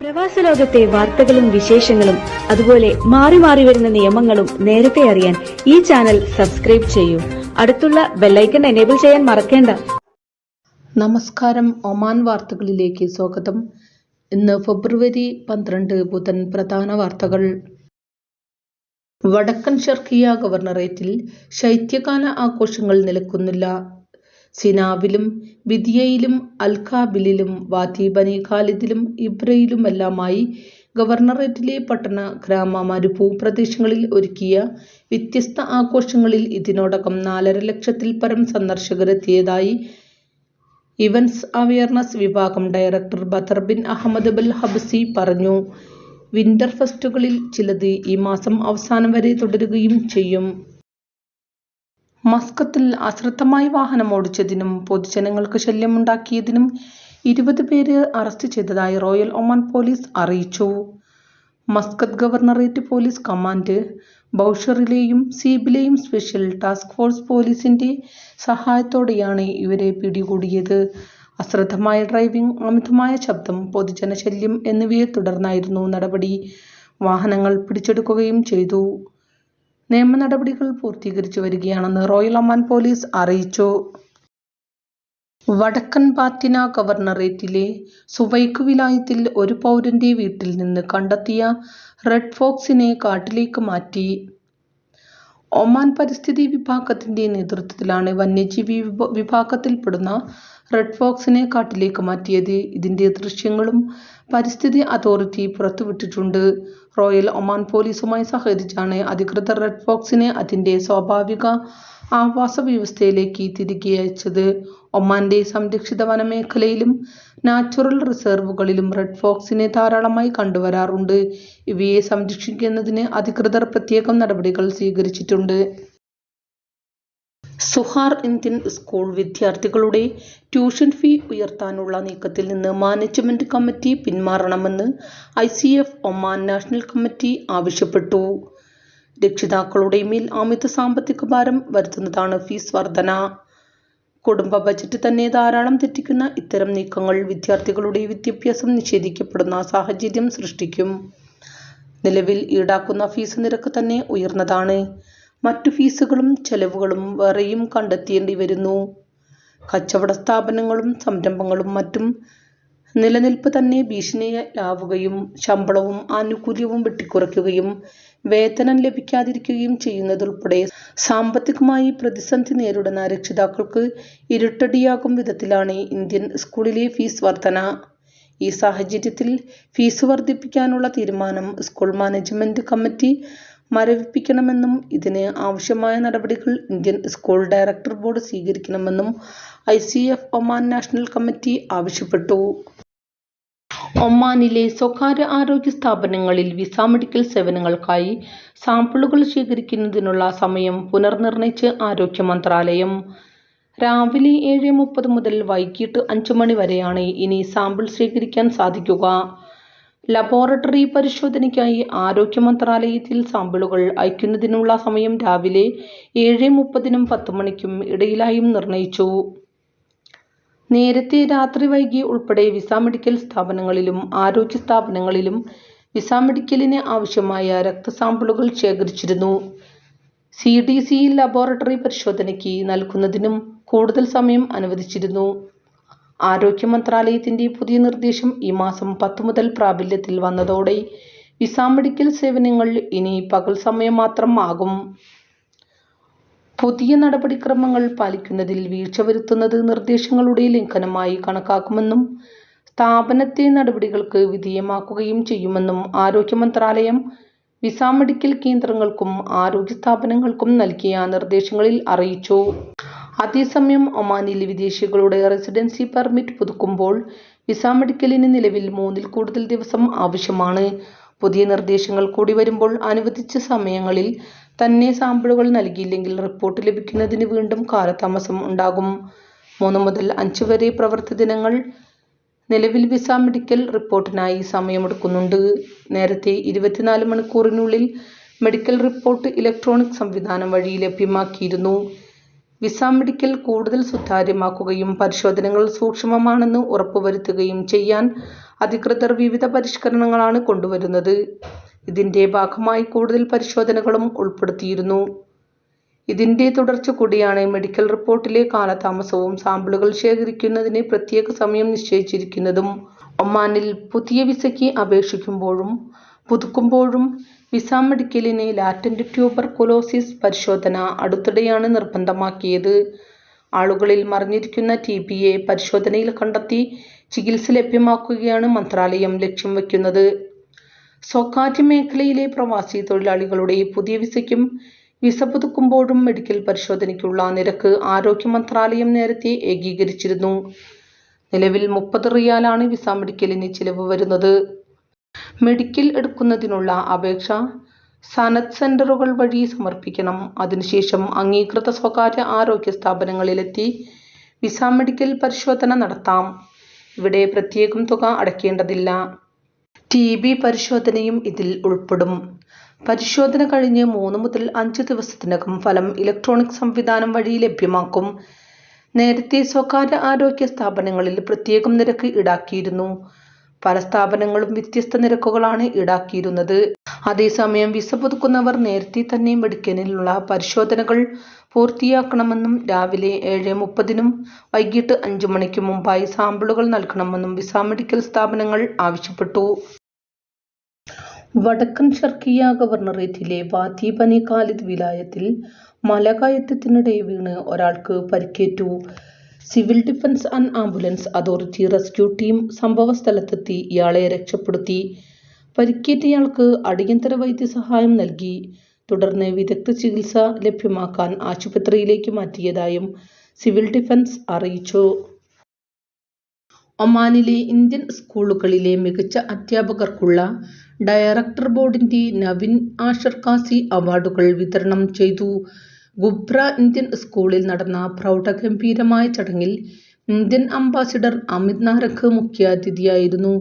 പ്രവാസ ലോകത്തെ വാർത്തകളും വിശേഷങ്ങളും അതുപോലെ മാറി മാറി വരുന്ന നിയമങ്ങളും നേരത്തെ അറിയാൻ ഈ ചാനൽ സബ്സ്ക്രൈബ് ചെയ്യൂ. അടുത്തുള്ള ബെല്ലൈക്കൺ എനേബിൾ ചെയ്യാൻ മറക്കേണ്ട. നമസ്കാരം. ഒമാൻ വാർത്തകളിലേക്ക് സ്വാഗതം. ഇന്ന് ഫെബ്രുവരി 12 ബുധൻ. പ്രധാന വാർത്തകൾ. വടക്കൻ ഷർഖിയ ഗവർണറേറ്റിൽ ശൈത്യകാല ആഘോഷങ്ങൾ നിലക്കുന്നില്ല. സിനാബിലും ബിദിയയിലും അൽഖാബിലും വാദി ബനി ഖാലിദിലും ഇബ്രയിലുമെല്ലാമായി ഗവർണറേറ്റിലെ പട്ടണ ഗ്രാമ മരുഭൂപ്രദേശങ്ങളിൽ ഒരുക്കിയ വ്യത്യസ്ത ആഘോഷങ്ങളിൽ ഇതിനോടകം 4.5 ലക്ഷത്തിൽ പരം സന്ദർശകരെത്തിയതായി ഇവന്റ്സ് അവയർനെസ് വിഭാഗം ഡയറക്ടർ ബദർ ബിൻ അഹമ്മദ് ബൽ ഹബ്സി പറഞ്ഞു. വിന്റർ ഫെസ്റ്റുകളിൽ ചിലത് ഈ മാസം അവസാനം വരെ തുടരുകയും ചെയ്യും. മസ്കത്തിൽ അശ്രദ്ധമായി വാഹനമോടിച്ചതിനും പൊതുജനങ്ങൾക്ക് ശല്യമുണ്ടാക്കിയതിനും 20 പേരെ അറസ്റ്റ് ചെയ്തതായി റോയൽ ഒമാൻ പോലീസ് അറിയിച്ചു. മസ്കത്ത് ഗവർണറേറ്റ് പോലീസ് കമാൻഡ് ബൗഷറിലെയും സീബിലെയും സ്പെഷ്യൽ ടാസ്ക് ഫോഴ്സ് പോലീസിന്റെ സഹായത്തോടെയാണ് ഇവരെ പിടികൂടിയത്. അശ്രദ്ധമായ ഡ്രൈവിംഗ്, അമിതമായ ശബ്ദം, പൊതുജന ശല്യം എന്നിവയെ തുടർന്നായിരുന്നു നടപടി. വാഹനങ്ങൾ പിടിച്ചെടുക്കുകയും ചെയ്തു. നിയമ നടപടികൾ പൂർത്തീകരിച്ചു വരികയാണെന്ന് റോയൽ ഒമാൻ പോലീസ് അറിയിച്ചു. വടക്കൻ ബാത്തിന ഗവർണറേറ്റിലെ സുവൈഖ് വിലായത്തിൽ ഒരു പൗരന്റെ വീട്ടിൽ നിന്ന് കണ്ടെത്തിയ റെഡ് ഫോക്സിനെ കാട്ടിലേക്ക് മാറ്റി. ഒമാൻ പരിസ്ഥിതി വിഭാഗത്തിന്റെ നേതൃത്വത്തിലാണ് വന്യജീവി വിഭാഗത്തിൽപ്പെടുന്ന റെഡ് ഫോക്സിനെ കാട്ടിലേക്ക് മാറ്റിയത്. ഇതിന്റെ ദൃശ്യങ്ങളും പരിസ്ഥിതി അതോറിറ്റി പുറത്തുവിട്ടിട്ടുണ്ട്. റോയൽ ഒമാൻ പോലീസുമായി സഹകരിച്ചാണ് അധികൃതർ റെഡ് ഫോക്സിനെ അതിന്റെ സ്വാഭാവിക ആവാസ വ്യവസ്ഥയിലേക്ക് തിരികെ അയച്ചത്. ഒമാന്റെ സംരക്ഷിത വനമേഖലയിലും നാച്ചുറൽ റിസർവുകളിലും റെഡ് ഫോക്സിനെ ധാരാളമായി കണ്ടുവരാറുണ്ട്. ഇവയെ സംരക്ഷിക്കുന്നതിന് അധികൃതർ പ്രത്യേകം നടപടികൾ സ്വീകരിച്ചിട്ടുണ്ട്. സുഹാർ ഇന്ത്യൻ സ്കൂൾ വിദ്യാർത്ഥികളുടെ ട്യൂഷൻ ഫീ ഉയർത്താനുള്ള നീക്കത്തിൽ നിന്ന് മാനേജ്മെന്റ് കമ്മിറ്റി പിന്മാറണമെന്ന് ICF ഒമാൻ നാഷണൽ കമ്മിറ്റി ആവശ്യപ്പെട്ടു. രക്ഷിതാക്കളുടെ മേൽ അമിത സാമ്പത്തിക ഭാരം വരുത്തുന്നതാണ് ഫീസ് വർധന. കുടുംബ ബജറ്റ് തന്നെ ധാരാളം തെറ്റിക്കുന്ന ഇത്തരം നീക്കങ്ങൾ വിദ്യാർത്ഥികളുടെ വിദ്യാഭ്യാസം നിഷേധിക്കപ്പെടുന്ന സാഹചര്യം സൃഷ്ടിക്കും. നിലവിൽ ഈടാക്കുന്ന ഫീസ് നിരക്ക് തന്നെ ഉയർന്നതാണ്. മറ്റു ഫീസുകളും ചെലവുകളും വേറെയും കണ്ടെത്തേണ്ടി വരുന്നു. കച്ചവട സ്ഥാപനങ്ങളും സംരംഭങ്ങളും മറ്റും നിലനിൽപ്പ് തന്നെ ഭീഷണിയിലാവുകയും ശമ്പളവും ആനുകൂല്യവും വെട്ടിക്കുറയ്ക്കുകയും വേതനം ലഭിക്കാതിരിക്കുകയും ചെയ്യുന്നതുൾപ്പെടെ സാമ്പത്തികമായി പ്രതിസന്ധി നേരിടുന്ന രക്ഷിതാക്കൾക്ക് ഇരുട്ടടിയാകും വിധത്തിലാണ് ഇന്ത്യൻ സ്കൂളിലെ ഫീസ് വർധന. ഈ സാഹചര്യത്തിൽ ഫീസ് വർധിപ്പിക്കാനുള്ള തീരുമാനം സ്കൂൾ മാനേജ്മെന്റ് കമ്മിറ്റി മരവിപ്പിക്കണമെന്നും ഇതിന് ആവശ്യമായ നടപടികൾ ഇന്ത്യൻ സ്കൂൾ ഡയറക്ടർ ബോർഡ് സ്വീകരിക്കണമെന്നും ICF ഒമാൻ നാഷണൽ കമ്മിറ്റി ആവശ്യപ്പെട്ടു. ഒമാനിലെ സ്വകാര്യ ആരോഗ്യ സ്ഥാപനങ്ങളിൽ വിസ മെഡിക്കൽ സേവനങ്ങൾക്കായി സാമ്പിളുകൾ ശേഖരിക്കുന്നതിനുള്ള സമയം പുനർനിർണയിച്ച് ആരോഗ്യ മന്ത്രാലയം. രാവിലെ 7:30 മുതൽ വൈകിട്ട് 5 മണി വരെയാണ് ഇനി സാമ്പിൾ ശേഖരിക്കാൻ സാധിക്കുക. ലബോറട്ടറി പരിശോധനയ്ക്കായി ആരോഗ്യ മന്ത്രാലയത്തിൽ സാമ്പിളുകൾ അയക്കുന്നതിനുള്ള സമയം രാവിലെ 7:30-നും 10 മണിക്കും ഇടയിലായും നിർണയിച്ചു. നേരത്തെ രാത്രി വൈകി ഉൾപ്പെടെ വിസ മെഡിക്കൽ സ്ഥാപനങ്ങളിലും ആരോഗ്യ സ്ഥാപനങ്ങളിലും വിസ മെഡിക്കലിന് ആവശ്യമായ രക്തസാമ്പിളുകൾ ശേഖരിച്ചിരുന്നു. CDCയിൽ ലബോറട്ടറി പരിശോധനയ്ക്ക് നൽകുന്നതിനും കൂടുതൽ സമയം അനുവദിച്ചിരുന്നു. ആരോഗ്യ മന്ത്രാലയത്തിന്റെ പുതിയ നിർദ്ദേശം ഈ മാസം 10 മുതൽ പ്രാബല്യത്തിൽ വന്നതോടെ വിസ മെഡിക്കൽ സേവനങ്ങൾ ഇനി പകൽ സമയം മാത്രം ആകും. പുതിയ നടപടിക്രമങ്ങൾ പാലിക്കുന്നതിൽ വീഴ്ച വരുത്തുന്നത് നിർദ്ദേശങ്ങളുടെ ലംഘനമായി കണക്കാക്കുമെന്നും സ്ഥാപനത്തെ നടപടികൾക്ക് വിധേയമാക്കുകയും ചെയ്യുമെന്നും ആരോഗ്യ മന്ത്രാലയം വിസ മെഡിക്കൽ കേന്ദ്രങ്ങൾക്കും ആരോഗ്യ സ്ഥാപനങ്ങൾക്കും നൽകിയ നിർദ്ദേശങ്ങളിൽ അറിയിച്ചു. അതേസമയം ഒമാനിൽ വിദേശികളുടെ റെസിഡൻസി പെർമിറ്റ് പുതുക്കുമ്പോൾ വിസ മെഡിക്കലിന് നിലവിൽ 3-ൽ കൂടുതൽ ദിവസം ആവശ്യമാണ്. പുതിയ നിർദ്ദേശങ്ങൾ കൂടി വരുമ്പോൾ അനുവദിച്ച സമയങ്ങളിൽ തന്നെ സാമ്പിളുകൾ നൽകിയില്ലെങ്കിൽ റിപ്പോർട്ട് ലഭിക്കുന്നതിന് വീണ്ടും കാലതാമസം ഉണ്ടാകും. 3 മുതൽ 5 വരെ പ്രവൃത്തി ദിനങ്ങൾ നിലവിൽ വിസ മെഡിക്കൽ റിപ്പോർട്ടിനായി സമയമെടുക്കുന്നുണ്ട്. നേരത്തെ 24 മണിക്കൂറിനുള്ളിൽ മെഡിക്കൽ റിപ്പോർട്ട് ഇലക്ട്രോണിക് സംവിധാനം വഴി ലഭ്യമാക്കിയിരുന്നു. വിസ മെഡിക്കൽ കൂടുതൽ സുതാര്യമാക്കുകയും പരിശോധനകൾ സൂക്ഷ്മമാണെന്ന് ഉറപ്പുവരുത്തുകയും ചെയ്യാൻ അധികൃതർ വിവിധ പരിഷ്കരണങ്ങളാണ് കൊണ്ടുവരുന്നത്. ഇതിന്റെ ഭാഗമായി കൂടുതൽ പരിശോധനകളും ഉൾപ്പെടുത്തിയിരുന്നു. ഇതിന്റെ തുടർച്ച കൂടിയാണ് മെഡിക്കൽ റിപ്പോർട്ടിലെ കാലതാമസവും സാമ്പിളുകൾ ശേഖരിക്കുന്നതിന് പ്രത്യേക സമയം നിശ്ചയിച്ചിരിക്കുന്നതും. ഒമാനിൽ പുതിയ വിസയ്ക്ക് അപേക്ഷിക്കുമ്പോഴും പുതുക്കുമ്പോഴും വിസ മെഡിക്കലിന് ലാറ്റന്റ് ട്യൂബർകുലോസിസ് പരിശോധന അടുത്തിടെയാണ് നിർബന്ധമാക്കിയത്. ആളുകളിൽ മറഞ്ഞിരിക്കുന്ന TBയെ പരിശോധനയിൽ കണ്ടെത്തി ചികിത്സ ലഭ്യമാക്കുകയാണ് മന്ത്രാലയം ലക്ഷ്യം വയ്ക്കുന്നത്. സ്വകാര്യ മേഖലയിലെ പ്രവാസി തൊഴിലാളികളുടെ പുതിയ വിസയ്ക്കും വിസ പുതുക്കുമ്പോഴും മെഡിക്കൽ പരിശോധനയ്ക്കുള്ള നിരക്ക് ആരോഗ്യ മന്ത്രാലയം നേരത്തെ ഏകീകരിച്ചിരുന്നു. നിലവിൽ 30 റിയാലാണ് വിസ മെഡിക്കലിന് ചിലവ് വരുന്നത്. മെഡിക്കൽ എടുക്കുന്നതിനുള്ള അപേക്ഷ സനത് സെന്ററുകൾ വഴി സമർപ്പിക്കണം. അതിനുശേഷം അംഗീകൃത സ്വകാര്യ ആരോഗ്യ സ്ഥാപനങ്ങളിലെത്തി വിസ മെഡിക്കൽ പരിശോധന നടത്താം. ഇവിടെ പ്രത്യേകം തുക അടയ്ക്കേണ്ടതില്ല. TB പരിശോധനയും ഇതിൽ ഉൾപ്പെടും. പരിശോധന കഴിഞ്ഞ് 3 മുതൽ 5 ദിവസത്തിനകം ഫലം ഇലക്ട്രോണിക് സംവിധാനം വഴി ലഭ്യമാക്കും. നേരത്തെ സ്വകാര്യ ആരോഗ്യ സ്ഥാപനങ്ങളിൽ പ്രത്യേകം നിരക്ക് ഈടാക്കിയിരുന്നു. പല സ്ഥാപനങ്ങളും വ്യത്യസ്ത നിരക്കുകളാണ് ഈടാക്കിയിരുന്നത്. അതേസമയം വിസ പുതുക്കുന്നവർ നേരത്തെ തന്നെ മെഡിക്കലിനുള്ള പരിശോധനകൾ പൂർത്തിയാക്കണമെന്നും രാവിലെ 7:30 വൈകിട്ട് 5 മണിക്ക് മുമ്പായി സാമ്പിളുകൾ നൽകണമെന്നും വിസ മെഡിക്കൽ സ്ഥാപനങ്ങൾ ആവശ്യപ്പെട്ടു. വടക്കൻ ഷർക്കിയ ഗവർണറേറ്റിലെ വാദി ബനി ഖാലിദ് വിലായത്തിൽ മലകയറ്റത്തിനിടെ വീണ് ഒരാൾക്ക് പരിക്കേറ്റു. Civil defence and ambulance authority rescue team സംഭവസ്ഥലത്തെത്തി ഇയാളെ രക്ഷപ്പെടുത്തി. പരിക്കേറ്റയാൾക്ക് അടിയന്തര വൈദ്യസഹായം നൽകി. തുടർന്ന് വിദഗ്ധ ചികിത്സ ലഭ്യമാക്കാൻ ആശുപത്രിയിലേക്ക് മാറ്റിയതായും സിവിൽ ഡിഫൻസ് അറിയിച്ചു. ഒമാനിലെ ഇന്ത്യൻ സ്കൂളുകളിലെ മികച്ച അധ്യാപകർക്കുള്ള ഡയറക്ടർ ബോർഡിന്റെ നവിൻ ആഷർകാസി അവാർഡുകൾ വിതരണം ചെയ്തു. ഗുബ്ര ഇന്ത്യൻ സ്കൂളിൽ നടന്ന പ്രൗഢഗംഭീരമായ ചടങ്ങിൽ ഇന്ത്യൻ അംബാസിഡർ അമിത് നാരംഗ് മുഖ്യാതിഥിയായിരുന്നു.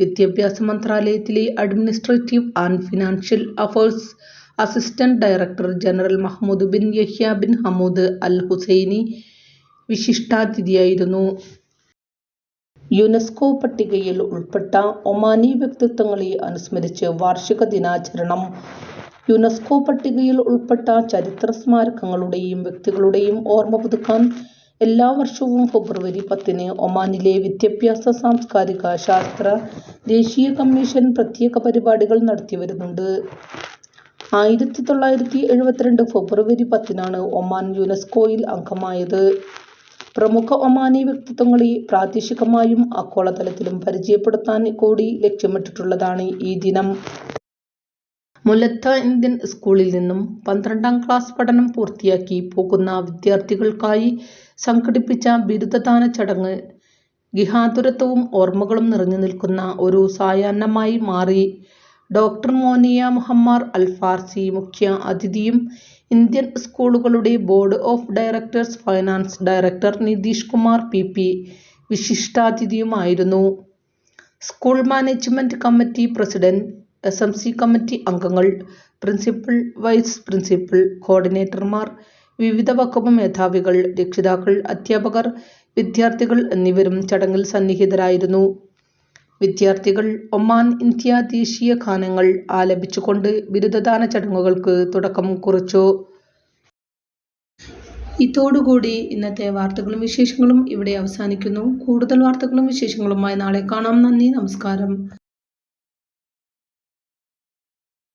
വിദ്യാഭ്യാസ മന്ത്രാലയത്തിലെ administrative and financial affairs assistant director general Mahmoud bin Yahya bin Hamoud al Hussaini വിശിഷ്ടാതിഥിയായിരുന്നു. യുനെസ്കോ പട്ടികയിൽ ഉൾപ്പെട്ട ഒമാനി വ്യക്തിത്വങ്ങളെ അനുസ്മരിച്ച് വാർഷിക ദിനാചരണം. യുനെസ്കോ പട്ടികയിൽ ഉൾപ്പെട്ട ചരിത്ര സ്മാരകങ്ങളുടെയും വ്യക്തികളുടെയും ഓർമ്മ പുതുക്കാൻ എല്ലാ വർഷവും ഫെബ്രുവരി 10 ഒമാനിലെ വിദ്യാഭ്യാസ, സാംസ്കാരിക, ശാസ്ത്ര ദേശീയ കമ്മീഷൻ പ്രത്യേക പരിപാടികൾ നടത്തിവരുന്നുണ്ട്. 1972 ഫെബ്രുവരി 10 ഒമാൻ യുനെസ്കോയിൽ അംഗമായത്. പ്രമുഖ ഒമാനി വ്യക്തിത്വങ്ങളെ പ്രാദേശികമായും ആഗോളതലത്തിലും പരിചയപ്പെടുത്താൻ കൂടി ലക്ഷ്യമിട്ടുള്ളതാണ് ഈ ദിനം. മുലത്ത ഇന്ത്യൻ സ്കൂളിൽ നിന്നും 12ാം ക്ലാസ് പഠനം പൂർത്തിയാക്കി പോകുന്ന വിദ്യാർത്ഥികൾക്കായി സംഘടിപ്പിച്ച ബിരുദദാന ചടങ്ങ് ഗൃഹാതുരത്വവും ഓർമ്മകളും നിറഞ്ഞു നിൽക്കുന്ന ഒരു സായാഹ്നമായി മാറി. Doctor Monia Mohammed al Farsi മുഖ്യ അതിഥിയും ഇന്ത്യൻ സ്കൂളുകളുടെ board of directors finance director Nitish Kumar PP വിശിഷ്ടാതിഥിയുമായിരുന്നു. School management committee president, SMC committee അംഗങ്ങൾ, പ്രിൻസിപ്പൽ, വൈസ് പ്രിൻസിപ്പൽ, കോർഡിനേറ്റർമാർ, വിവിധ വകുപ്പ് മേധാവികൾ, രക്ഷിതാക്കൾ, അധ്യാപകർ, വിദ്യാർത്ഥികൾ എന്നിവരും ചടങ്ങിൽ സന്നിഹിതരായിരുന്നു. വിദ്യാർത്ഥികൾ ഒമാൻ ഇന്ത്യ ദേശീയ ഗാനങ്ങൾ ആലപിച്ചുകൊണ്ട് ബിരുദദാന ചടങ്ങുകൾക്ക് തുടക്കം കുറിച്ചു. ഇതോടുകൂടി ഇന്നത്തെ വാർത്തകളും വിശേഷങ്ങളും ഇവിടെ അവസാനിക്കുന്നു. കൂടുതൽ വാർത്തകളും വിശേഷങ്ങളുമായി നാളെ കാണാം. നന്ദി, നമസ്കാരം.